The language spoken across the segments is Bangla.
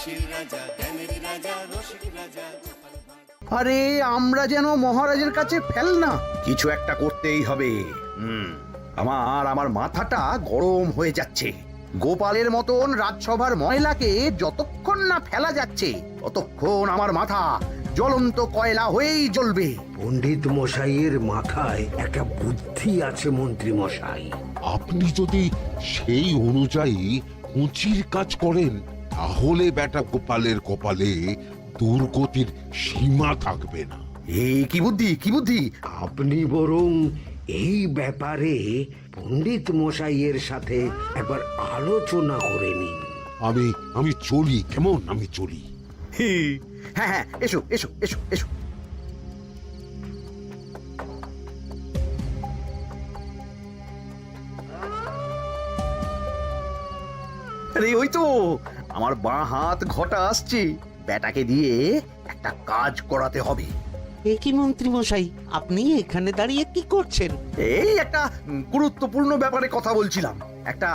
হাসির রাজা, জ্ঞানের রাজা, রসিক রাজা। আরে আমরা যেন মহারাজের কাছে ফেল না, কিছু একটা করতেই হবে। আমার মাথাটা গরম হয়ে যাচ্ছে। গোপালের মতন রাজসভার ময়লাকে যতক্ষণ না ফেলা যাচ্ছে ততক্ষণ আমার মাথা জ্বলন্ত কয়লা হয়েই জ্বলবে। পণ্ডিত মশাইয়ের মাথায় একটা বুদ্ধি আছে মন্ত্রী মশাই। আপনি যদি সেই অনুযায়ী উঁচির কাজ করেন তাহলে বেটা গোপালের কপালে দুর্গতির সীমা থাকবে না। এই কি বুদ্ধি, কি বুদ্ধি? আপনি বরং এই ব্যাপারে পণ্ডিত মশাইয়ের সাথে একবার আলোচনা করে নিন। আমি চলি, কেমন? আমি চলি। হ্যাঁ হ্যাঁ, এসো এসো এসো এসো। আরে ওই তো আমার বাঁ হাত ঘটা আসছে, বেটাকে দিয়ে একটা কাজ করাতে হবে। এ কি মন্ত্রী মশাই, আপনি এখানে দাঁড়িয়ে কি করছেন? এই একটা গুরুত্বপূর্ণ ব্যাপারে কথা বলছিলাম। একটা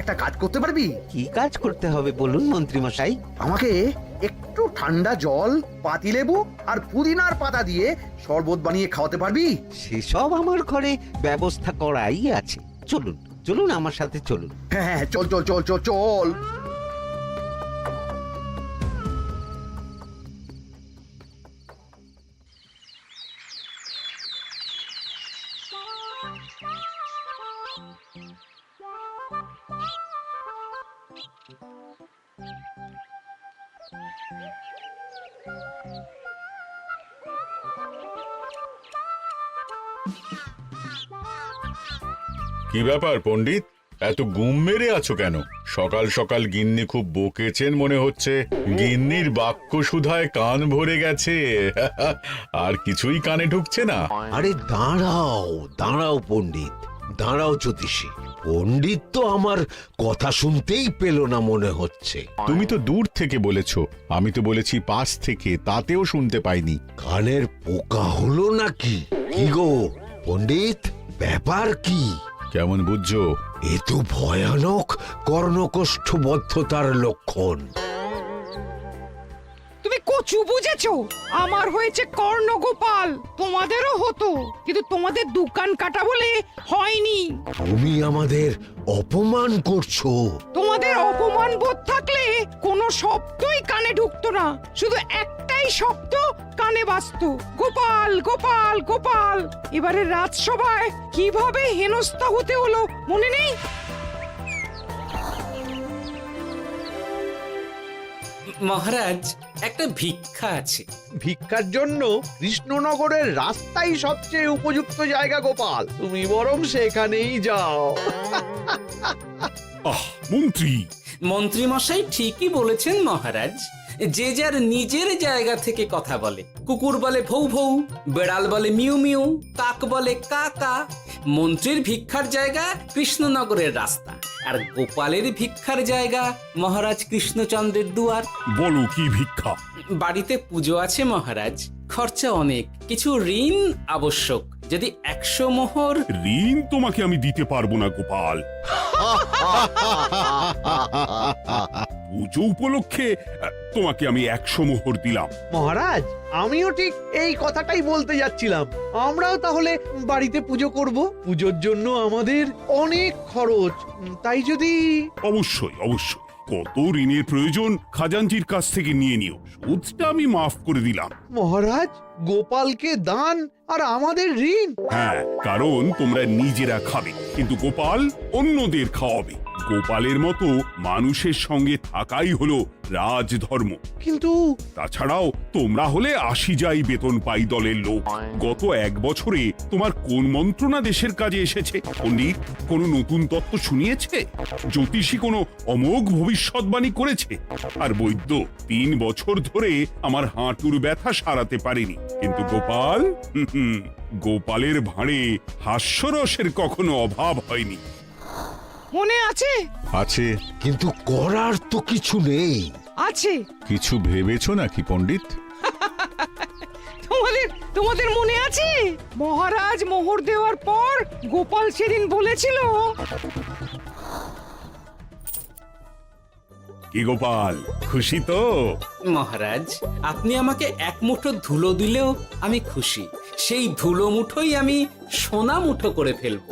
একটা কাজ করতে পারবি? কি কাজ করতে হবে বলুন মন্ত্রী মশাই। আমাকে একটু ঠান্ডা জল, পাতিলেবু আর পুদিনার পাতা দিয়ে শরবত বানিয়ে খাওয়াতে পারবি? সেসব আমার ঘরে ব্যবস্থা করাই আছে। চলুন চলুন, আমার সাথে চলুন। হ্যাঁ হ্যাঁ, চল চল চল চল চল। কি ব্যাপার পণ্ডিত, এত গুম মেরে আছো কেন? সকাল সকাল গিন্নি খুব বকেছেন মনে হচ্ছে। গিন্নির বাক্য সুধায় কান ভরে গেছে, আর কিছুই কানে ঢুকছে না। আরে দাঁড়াও দাঁড়াও পণ্ডিত, দাঁড়াও জ্যোতিষী। পণ্ডিত তো আমার কথা শুনতেই পেল না মনে হচ্ছে। তুমি তো দূর থেকে বলেছো, আমি তো বলেছি পাশ থেকে, তাতেও শুনতে পাইনি। কানের পোকা হলো নাকি? কি গো পণ্ডিত, ব্যাপার কি? কেমন বুঝছো? এ তো ভয়ানক কর্ণকোষ্ঠবদ্ধতার লক্ষণ। তুমি কচু বুঝেছো? আমার হয়েছে কর্ণগোপাল, তোমাদেরও হতো, কিন্তু তোমাদের দোকান কাটা বলে হয়নি। তুমি আমাদের অপমান করছো। তোমাদের অপমান বোধ থাকলে কোনো শব্দই কানে ঢুকতো না, শুধু একটাই শব্দ কানে বাজতো, গোপাল গোপাল গোপাল। এবারে রাজসভায় কিভাবে হেনস্থা হতে হলো মনে নেই? মহারাজ, একটা ভিক্ষা আছে। ভিক্ষার জন্য কৃষ্ণনগরের রাস্তাই সবচেয়ে উপযুক্ত জায়গা গোপাল, তুমি বরং সেখানেই যাও। মন্ত্রী, মন্ত্রী মশাই ঠিকই বলেছেন মহারাজ। যে যার নিজের জায়গা থেকে কথা বলে। কুকুর বলে ভৌ ভৌ, বেড়াল বলে মিউ মিউ, কাক বলে কা কা। মন্ত্রীর ভিক্ষার জায়গা কৃষ্ণনগরের রাস্তা, আর গোপালের ভিক্ষার জায়গা মহারাজ কৃষ্ণচন্দ্রের দুয়ার। বলো কি ভিক্ষা? বাড়িতে পুজো আছে মহারাজ, খরচা অনেক, কিছু ঋণ আবশ্যক। যদি 100 মোহর। ঋণ তোমাকে আমি দিতে পারবো না গোপাল। পুজো উপলক্ষে তোমাকে আমি 100 মোহর দিলাম। মহারাজ, আমিও ঠিক এই কথাটাই বলতে যাচ্ছিলাম। আমরাও তাহলে বাড়িতে পুজো করব। পুজোর জন্য আমাদের অনেক খরচ, তাই যদি... অবশ্যই অবশ্যই, কত ঋণের প্রয়োজন খাজাঞ্চির কাছ থেকে নিয়ে নিও, সুদটা আমি মাফ করে দিলাম। মহারাজ, গোপালকে দান আর আমাদের ঋণ? হ্যাঁ, কারণ তোমরা নিজেরা খাবে, কিন্তু গোপাল অন্যদের খাওয়াবে। গোপালের মতো মানুষের সঙ্গে থাকাই হলো রাজধর্ম। কিন্তু তাছাড়াও তোমরা হলে 80 যাই বেতন পাই দলের লোক। গত 1 বছরে তোমার কোন মন্ত্রণা দেশের কাজে এসেছে? পণ্ডিত কোনো নতুন তত্ত্ব শুনিয়েছে? জ্যোতিষী কোনো অমোঘ ভবিষ্যৎবাণী করেছে? আর বৈদ্য 3 বছর ধরে আমার হাঁটুর ব্যথা সারাতে পারেনি। কিন্তু গোপাল, গোপালের ভাঁড়ে হাস্যরসের কখনো অভাব হয়নি। মনে আছে? আছে। কিন্তু করার তো কিছু নেই। আছে। কিছু ভেবেছো নাকি পণ্ডিত? তোমাদের মনে আছে মহারাজ মোহর দেওয়ার পর গোপাল সেদিন বলেছিল, কি গোপাল, খুশি তো? মহারাজ, আপনি আমাকে এক মুঠো ধুলো দিলেও আমি খুশি। সেই ধুলো মুঠোই আমি সোনা মুঠো করে ফেলবো।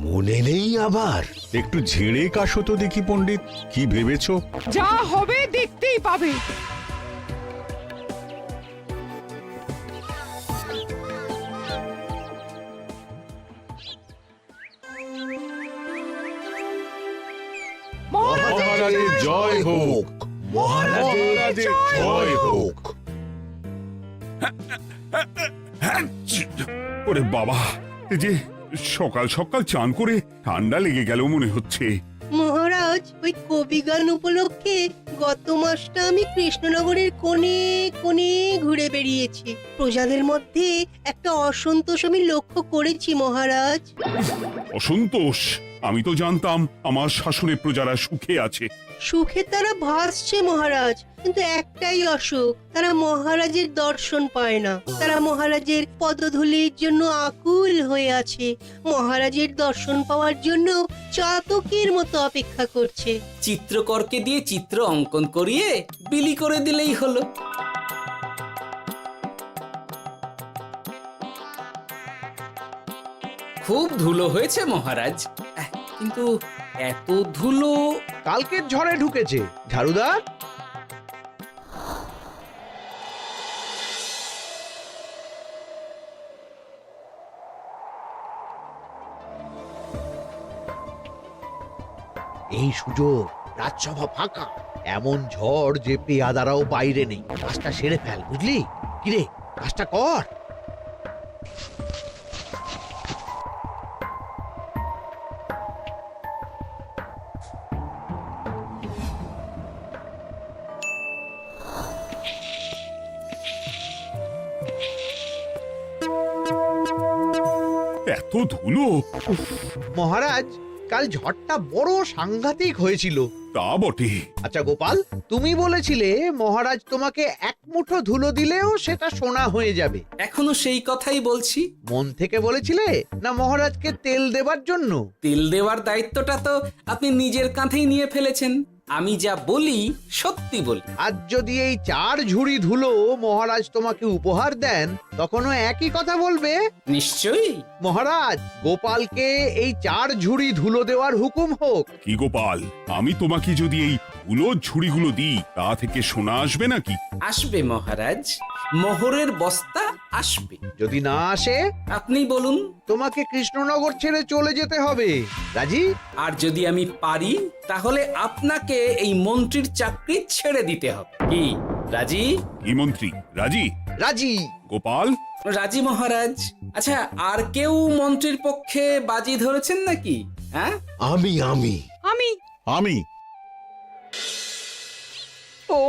মনে নেই আবার? একটু ঝেড়ে কাশো তো দেখি পণ্ডিত, কি ভেবেছো? যা হবে দেখতেই পাবে। মহারাজের জয় হোক, মহারাজের জয় হোক। ওরে বাবা, এই যে সকাল সকাল চান করে ঠান্ডা লেগে গেল মনে হচ্ছে। মহারাজ, ওই কবি গান উপলক্ষে গত মাসটা আমি কৃষ্ণনগরের কোণে কোণে ঘুরে বেরিয়েছি। প্রজাদের মধ্যে একটা অসন্তোষ আমি লক্ষ্য করেছি মহারাজ। অসন্তোষ? আমি তো জানতাম আমার শাসনে প্রজারা সুখে আছে। সুখে তারা ভাসছে মহারাজ, কিন্তু একটাই অসুখ, তারা মহারাজের দর্শন পায় না। তারা মহারাজের পদধূলির জন্য আকুল হয়ে আছে, মহারাজের দর্শন পাওয়ার জন্য চাতকের মতো অপেক্ষা করছে। চিত্রকরকে দিয়ে চিত্র অঙ্কন করিয়ে বিলি করে দিলেই হলো। খুব ধুলো হয়েছে মহারাজ, কিন্তু এত ধুলো। কালকের ঝড়ে ঢুকেছে। ঝাড়ুদার, এই সুযোগ, রাজসভা ফাঁকা, এমন ঝড় যে পেয়াদারাও বাইরে নেই। কাজটা সেরে ফেল, বুঝলি? কিরে, কাজটা কর। এত ধুলো! উফ, মহারাজ, কাল ঝড়টা বড় সাংঘাতিক হয়েছিল। তা বটে। আচ্ছা গোপাল, তুমি বলেছিলে মহারাজ তোমাকে এক মুঠো ধুলো দিলেও সেটা সোনা হয়ে যাবে। এখনো সেই কথাই বলছি। মন থেকে বলেছিলে না মহারাজকে তেল দেবার জন্য? তেল দেওয়ার দায়িত্বটা তো আপনি নিজের কাঁধেই নিয়ে ফেলেছেন। আমি যা বলি সত্যি বলি। আজ যদি এই 4 ঝুড়ি ধুলো মহারাজ তোমাকে উপহার দেন, তখনও একই কথা বলবে? নিশ্চয়ই। মহারাজ, গোপালকে এই 4 ঝুড়ি ধুলো দেওয়ার হুকুম হোক। কি গোপাল, আমি তোমাকে যদি এই ধুলোর ঝুড়িগুলো দিই, তা থেকে সোনা আসবে নাকি? আসবে মহারাজ, মোহরের বস্তা আসবে। যদি না আসে, আপনি বলুন। তোমাকে কৃষ্ণনগর ছেড়ে চলে যেতে হবে। রাজি? আর যদি আমি পারি, তাহলে আপনাকে এই মন্ত্রীর চাকরি ছেড়ে দিতে হবে। কি রাজি? কি মন্ত্রী, রাজি? রাজি। গোপাল? রাজি মহারাজ। আচ্ছা, আর কেউ মন্ত্রীর পক্ষে বাজি ধরেছেন নাকি? হ্যাঁ, আমি আমি আমি আমি ও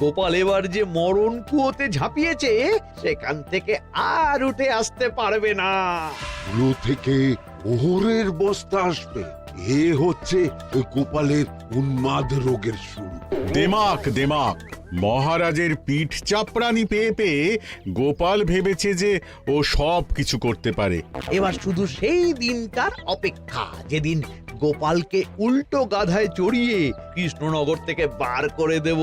গোপাল এবার যে মরণ কুয়োতে ঝাঁপিয়েছে, সেখান থেকে আর উঠে আসতে পারবে না। ধুলো থেকে মোহরের বস্তা আসবে, এ হচ্ছে ওই গোপালের উন্মাদ রোগের শুরু। দেমাক দেমাক, মহারাজের পিঠ চাপড়ানি পেয়ে পেয়ে গোপাল ভেবেছে যে ও সব কিছু করতে পারে। এবার শুধু সেই দিনটার অপেক্ষা, যেদিন গোপালকে উল্টো গাধায় চড়িয়ে কৃষ্ণনগর থেকে বার করে দেব।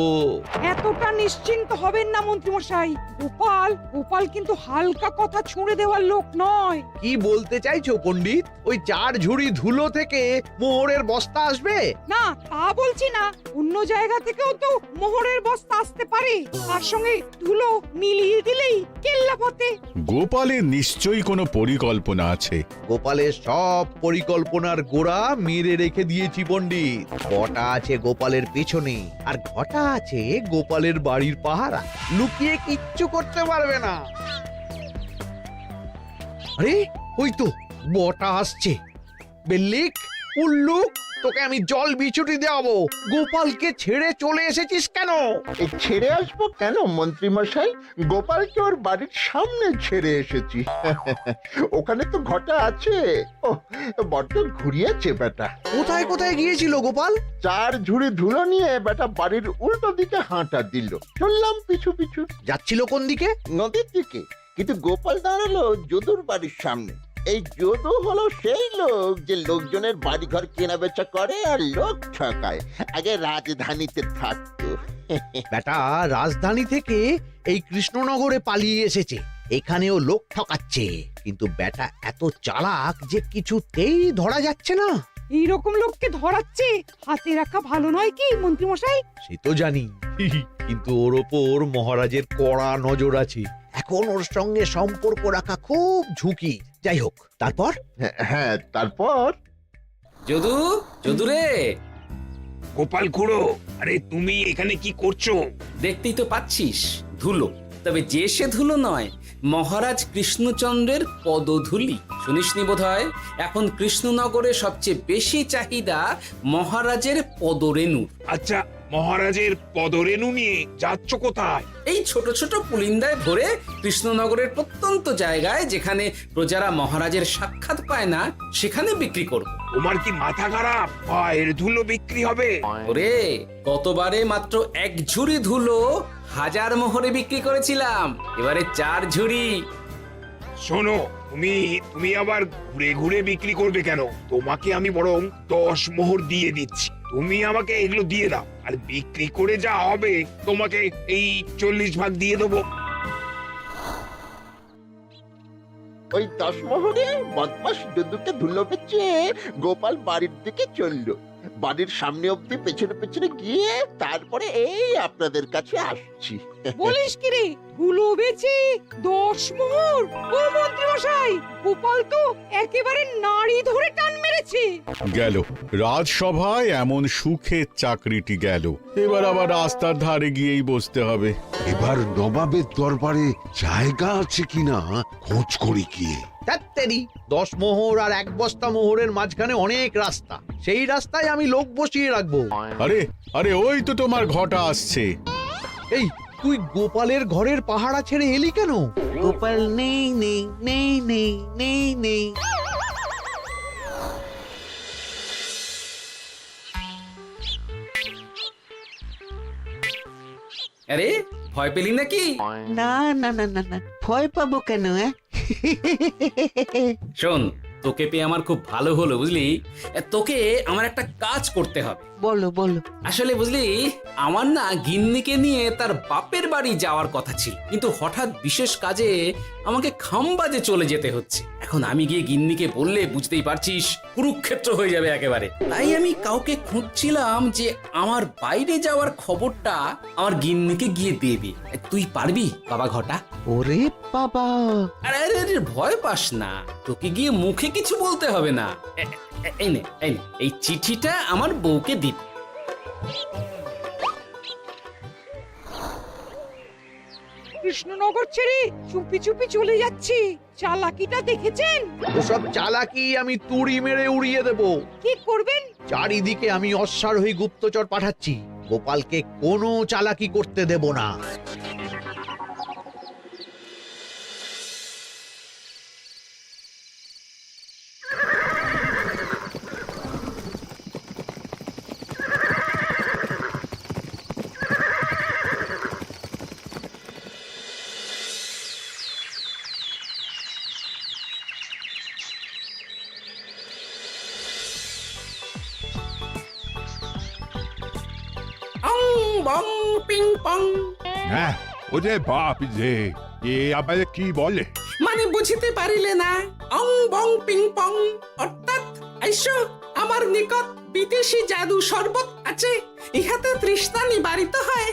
এতটা নিশ্চিন্ত হবেন না মন্ত্রীমশাই। গোপাল গোপাল কিন্তু হালকা কথা ছুঁড়ে দেওয়ার লোক নয়। কি বলতে চাইছো পণ্ডিত? ওই 4 ঝুড়ি ধুলো থেকে মোহরের বস্তা আসবে? না, তা বলছি না। অন্য জায়গা থেকেও তো মোহরের বস্তা আসতে পারে। তার সঙ্গে ধুলো মিলিয়ে দিলেই কেল্লা পথে। গোপালের নিশ্চয়ই কোনো পরিকল্পনা আছে। গোপালের সব পরিকল্পনার গোড়া মেরে রেখে দিয়েছি পণ্ডিত। ঘটা আছে গোপালের পেছনে, আর ঘটা আছে গোপালের বাড়ির পাহারা। লুকিয়ে কিচ্ছু করতে পারবে না। আরে ওই তো বটা আসছে। বেল্লিক, উল্লুক, তোকে আমি জল বিছুটি দেওয়াবো। গোপালকে ছেড়ে চলে এসেছিস কেন? ছেড়ে আসবো কেন মন্ত্রী মশাই? গোপালকে ওর বাড়ির সামনে ছেড়ে এসেছি। ওখানে তো ঘটা আছে। ও বড্ড ঘুরিয়েছে বেটা। কোথায় কোথায় গিয়েছিল গোপাল? 4 ঝুড়ি ধুলো নিয়ে বেটা বাড়ির উল্টো দিকে হাঁটা দিল। চললাম পিছু পিছু। যাচ্ছিল কোন দিকে? নদীর দিকে, কিন্তু গোপাল দাঁড়ালো যদুর বাড়ির সামনে। এই যদু হলো সেই লোক যে লোকজনের বাড়িঘর কেনা বেচা করে আর লোক ঠকায়। আগে রাজধানীতে থাকতো। বেটা রাজধানী থেকে এই কৃষ্ণনগরে পালিয়ে এসেছে, এখানেও লোক ঠকাচ্ছে, কিন্তু বেটা এত চালাক যে কিছুতেই ধরা যাচ্ছে না। এইরকম লোককে ধরাচ্ছে হাতে রাখা ভালো নয় কি মন্ত্রী মশাই? সে তো জানি, কিন্তু ওর ওপর মহারাজের কড়া নজর আছে। এখন ওর সঙ্গে সম্পর্ক রাখা খুব ঝুঁকি। যাই হোক, তারপর হ্যাঁ, তারপর যদু, যদু রে, গোপাল খুড়ো, আরে তুমি এখানে কি করছো? দেখতেই তো পাচ্ছিস ধুলো, তবে যে সে ধুলো নয়, মহারাজ কৃষ্ণচন্দ্রের পদধূলি। শুনিসনি বোধহয় এখন কৃষ্ণনগরে সবচেয়ে বেশি চাহিদা মহারাজের পদরেণুর। আচ্ছা, মহারাজের পদরেণু নিয়ে যাচ্ছ কোথায়? এই ছোট ছোট পুলিন্দায় ভরে কৃষ্ণনগরের প্রত্যন্ত জায়গায় যেখানে প্রজারা মহারাজের সাক্ষাৎ পায় না সেখানে বিক্রি করব। তোমার কি মাথা খারাপ? পায়ের ধুলো বিক্রি হবে? ওরে, গতবারে মাত্র 1 ঝুড়ি ধুলো 1000 মোহরে বিক্রি করেছিলাম, এবারে 4 ঝুড়ি। শোনো, তুমি আবার ঘুরে ঘুরে বিক্রি করবে কেন? তোমাকে আমি বরং 10 মোহর দিয়ে দিচ্ছি, তুমি আমাকে এগুলো দিয়ে দাও, আর বিক্রি করে যা হবে তোমাকে এই 40 ভাগ দিয়ে দেবো। ওই 10 মোহরে বদমাস যদুকে ধুলো বেচে গোপাল বাড়ির দিকে চললো। বাড়ির সামনে অব্দি পেছনে পেছনে গিয়ে তারপরে এই আপনাদের কাছে আসছি। বলিস কি রে, ধুলো বেচে 10 মোহর? ও মন্ত্রী মশাই, গোপাল তো একেবারে নাড়ি ধরে টান মেরেছে। গেল রাজসভায় এমন সুখের চাকরিটি গেল, এবার আবার রাস্তার ধারে গিয়েই বসতে হবে। এবার নবাবের দরবারে জায়গা আছে কিনা খোঁজ করি গিয়ে। তাত্তেরি 10 মোহর আর 1 বস্তা মোহরের মাঝখানে অনেক রাস্তা, সেই রাস্তায় আমি লোক বসিয়ে রাখবো। আরে আরে, ওই তো তোমার ঘটা আসছে। এই, তুই গোপালের ঘরের পাহারা ছেড়ে এলি কেন? গোপাল নেই নেই নেই নেই নেই নেই। আরে, ভয় পেলি নাকি? না না না না না, ভয় পাবো কেন? শোন, তোকে পেয়ে আমার খুব ভালো হলো বুঝলি। তোকে আমার একটা কাজ করতে হবে। বলো বলো। আসলে বুঝলি, আমার না গিন্নিকে নিয়ে তার বাপের বাড়ি যাওয়ার কথা ছিল, কিন্তু হঠাৎ বিশেষ কাজে আমাকে খামবাজে চলে যেতে হচ্ছে। এখন আমি গিয়ে গিন্নিকে বললে বুঝতেই পারছিস কুরুক্ষেত্র হয়ে যাবে একেবারে। তাই আমি কাউকে খুঁজছিলাম যে আমার বাইরে যাওয়ার খবরটা আমার গিন্নিকে গিয়ে দেবে। তুই পারবি বাবা ঘটা? ওরে বাবা, আরে আরে আরে, ভয় পাস না, তোকে গিয়ে মুখে কিছু বলতে হবে না। এই নে, এই চিঠিটা আমার বউকে দিবি। কৃষ্ণনগর ছেড়ে চুপি চুপি চলে যাচ্ছি, চালাকিটা দেখেছেন? ওসব চালাকি আমি তুড়ি মেরে উড়িয়ে দেব। কি করবেন? চারিদিকে আমি অশ্বারোহী গুপ্তচর পাঠাচ্ছি, গোপালকে কোনো চালাকি করতে দেব না। অং বং পিং পং। হ্যাঁ, ওরে বাপ রে, এ আবার কি বলে? মানে বুঝিতে পারিলে না? অং বং পিং পং অর্থাৎ আইসো আমার নিকট বিদেশি জাদু শরবত আছে, ইহাতে তৃষ্ণা নিবারিত হয়,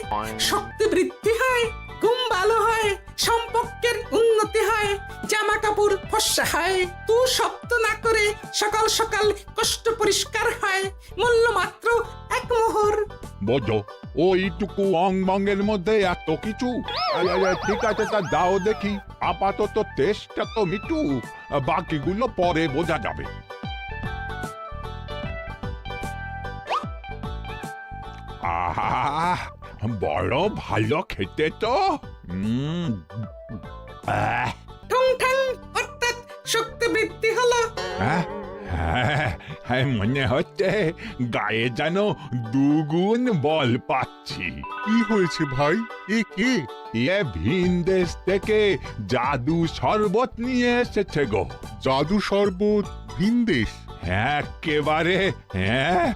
শক্তি বৃদ্ধি হয়, ঘুম ভালো হয়, সম্পর্কের উন্নতি হয়, জামা কাপড় ফর্সা হয়, তু শব্দ না করে সকাল সকাল কষ্ট পরিষ্কার হয়, মূল্য মাত্র 1 মোহর। বোঝো, ওইটুকু অং বঙ্গের মধ্যে এত কিছু? ঠিক আছে, তা দাও দেখি, আপাতত টেস্টটা তো মিটু, বাকিগুলো পরে বোঝা যাবে। আহা, বড় ভালো খেতে তো। ঠং ঠং অর্থাৎ শক্তি বৃদ্ধি হলো। হ্যাঁ, হ্যাঁ মনে হচ্ছে গায়ে যেন দুগুণ বল পাচ্ছি। কি হয়েছে ভাই? এ কে? এ ভিন দেশ থেকে জাদু শরবত নিয়ে এসেছে গো। জাদু শরবত ভিনদেশ? একেবারে, হ্যাঁ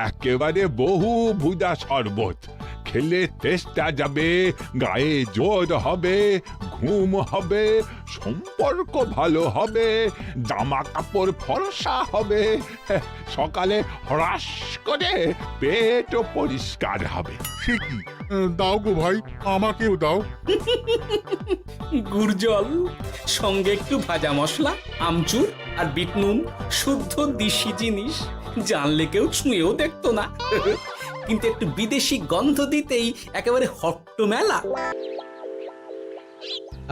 একেবারে বহু ভুজা শরবত। খেলে তেষ্টা যাবে, গায়ে জোর হবে, ঘুম হবে, সম্পর্ক ভালো হবে, জামা কাপড় ফর্সা হবে, সকালে হ্রাস করে পেটও পরিষ্কার হবে। সে কি? দাও গো ভাই, আমাকেও দাও। গুড় জল, সঙ্গে একটু ভাজা মশলা, আমচুর আর বিট নুন, শুদ্ধ দেশি জিনিস। জানলে কেউ ছুঁয়েও দেখতো না, কিন্তু একটু বিদেশি গন্ধ দিতেই একেবারে হট্টমেলা।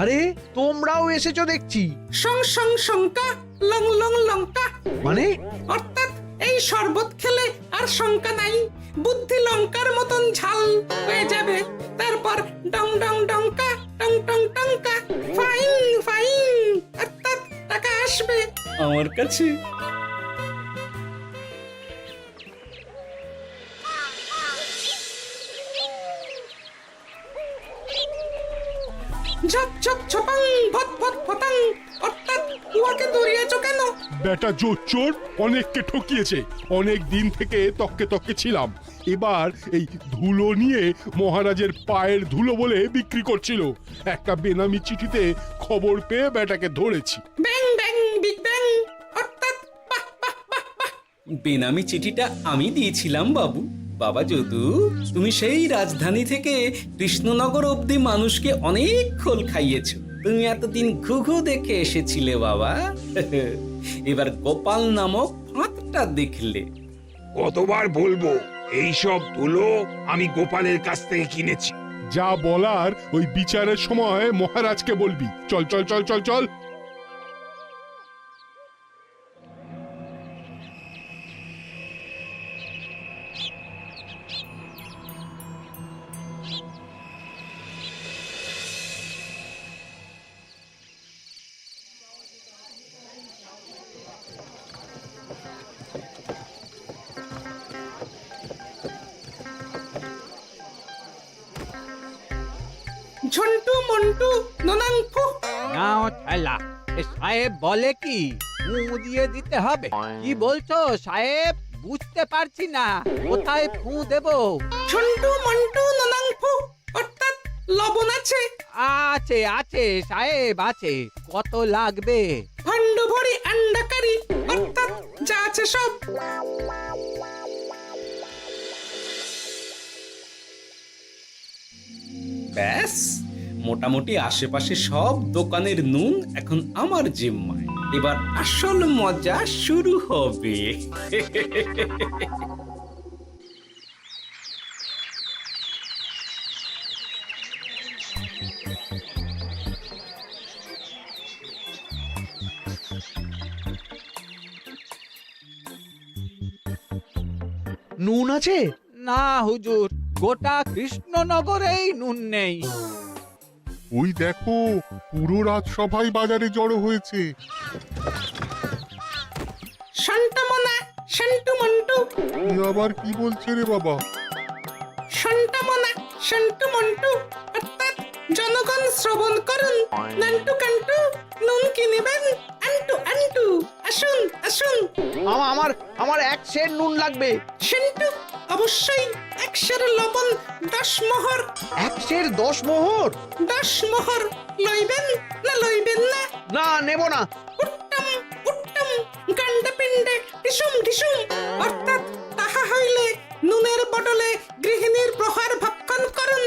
আরে তোমরাও এসেছো দেখছি। সং সং শঙ্কা, লং লং লঙ্কা। মানে অর্থাৎ এই শরবত খেলে আর শঙ্কা নাই, বুদ্ধি লঙ্কার মতন ঝাল হয়ে যাবে। তারপর ডং ডং ডঙ্কা, টং টং টঙ্কা, ফাইন ফাইন, অর্থাৎ টাকা আসবে আমার কাছে। ঝপ ঝপ ছপাং, ভট ভট ফটাং, অর্থাৎ উহাকে দৌড়িয়েছো কেন? বেটা জোচ্চোর অনেককে ঠকিয়েছে। অনেক দিন থেকে তককে তককে ছিলাম। এবার এই ধুলো নিয়ে মহারাজের পায়ের ধুলো বলে বিক্রি করছিল। একটা বেনামি চিঠিতে খবর পেয়ে বেটাকে ধরেছি। ব্যাং ব্যাং বিগ ব্যাং, অর্থাৎ বাহ বাহ বাহ বাহ। বেনামি চিঠিটা আমি দিয়েছিলাম বাবু। বাবা যদু, তুমি সেই রাজধানী থেকে কৃষ্ণনগর অবধি মানুষকে অনেক খোল খাইয়েছো। তুমি এতদিন ঘুঘু দেখে এসেছিলে বাবা, এবার গোপাল নামক ফাঁদটা দেখলে। কতবার বলবো এইসব ধুলো আমি গোপালের কাছ থেকে কিনেছি। যা বলার ওই বিচারের সময় মহারাজকে বলবি। চল চল চল চল চল। ঝন্টু মন্টু ননাংফু। নাও ঠেলা। সাহেব বলে কি ফু দিয়ে দিতে হবে? কি বলছো সাহেব? বুঝতে পারছি না, কোথায় ফু দেব? ঝন্টু মন্টু ননাংফু, অর্থাৎ লবণ আছে? আছে আছে সাহেব আছে। কত লাগবে? ভান্ড ভরি আন্ডাকারি, অর্থাৎ যা আছে সব। ব্যাস, মোটামুটি আশেপাশে সব দোকানের নুন এখন আমার জিম্মায়। এবার আসল মজা শুরু হবে। নুন আছে? না হুজুর, গোটা কৃষ্ণনগরেই নুন নেই। ওই দেখো, পুরো রাজসভাই বাজারে জড়ো হয়েছে। শান্তামনা, শান্টু মন্টু। আবার কি বলছে রে বাবা? শান্তামনা, শান্টু মন্টু, অর্থাৎ জনগণ শ্রবণ করুন। নান্টু কান্টু, নুন কিনিবেন আন্টু আন্টু। আসুন আসুন। আমার আমার এক সের নুন লাগবে। শান্টু, অবশ্যই 1 সের লবণ 10 মোহর। 1 সের 10 মোহর? 10 মোহর লইবেন না লইবেন না? না, নেব না। উত্তম উত্তম, গান্ডা পিণ্ডে ঢিসুম ঢিসুম, অর্থাৎ তাহা হইলে নুনের বদলে গৃহিণীর প্রহার ভক্ষণ করুন।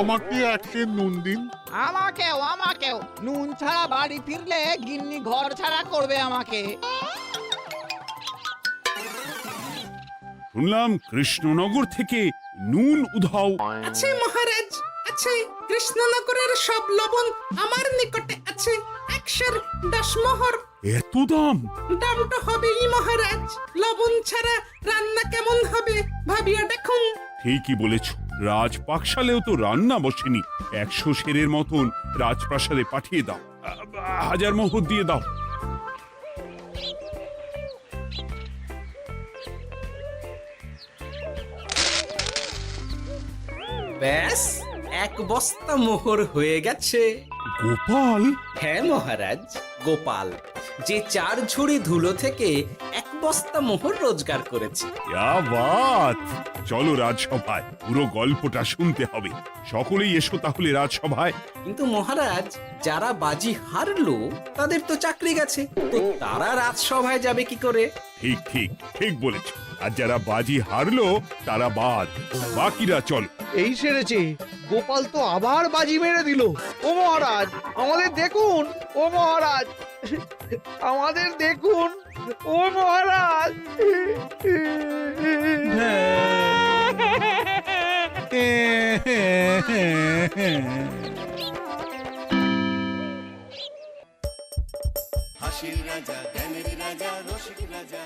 আমাকে 1 সের নুন দিন। আমাকেও আমাকেও। নুন ছাড়া বাড়ি ফিরলে গিন্নি ঘর ছাড়া করবে আমাকে। শুনলাম কৃষ্ণনগর থেকে নুন উধাও। আছে মহারাজ, আছে। কৃষ্ণনগরের সব লবণ আমার নিকটে আছে। 1 সের 10 মোহর। এত দাম? দাম তো হবেই মহারাজ। লবণ ছাড়া রান্না কেমন হবে ভাবিয়া দেখুন। ঠিকই বলেছ, রাজপাকশালেও তো রান্না বসেনি। 100 সেরের মতন রাজপ্রাসাদে পাঠিয়ে দাও। 1000 মোহর দিয়ে দাও। ব্যাস এক বস্তা মোহর হয়ে গেছে। গোপাল, হ্যাঁ মহারাজ, গোপাল, যে 4 ঝুড়ি ধুলো থেকে এক বস্তা মোহর রোজগার করেছে। ইয়া বাত! চলো রাজসভায়, পুরো গল্পটা শুনতে হবে। সকলেই এসো তাহলে রাজসভায়। কিন্তু মহারাজ, যারা বাজি হারলো তাদের তো চাকরি গেছে, তো তারা রাজসভায় যাবে কি করে? ঠিক ঠিক ঠিক বলেছ। আর যারা বাজি হারলো তারা বাদ, বাকিরা চল। এই সেরেছে, গোপাল তো আবার বাজি মেরে দিল। ও মহারাজ, আমাদের দেখুন। ও মহারাজ, আমাদের দেখুন। ও মহারাজ। হাসির রাজা জ্ঞানের রাজা রসিক রাজা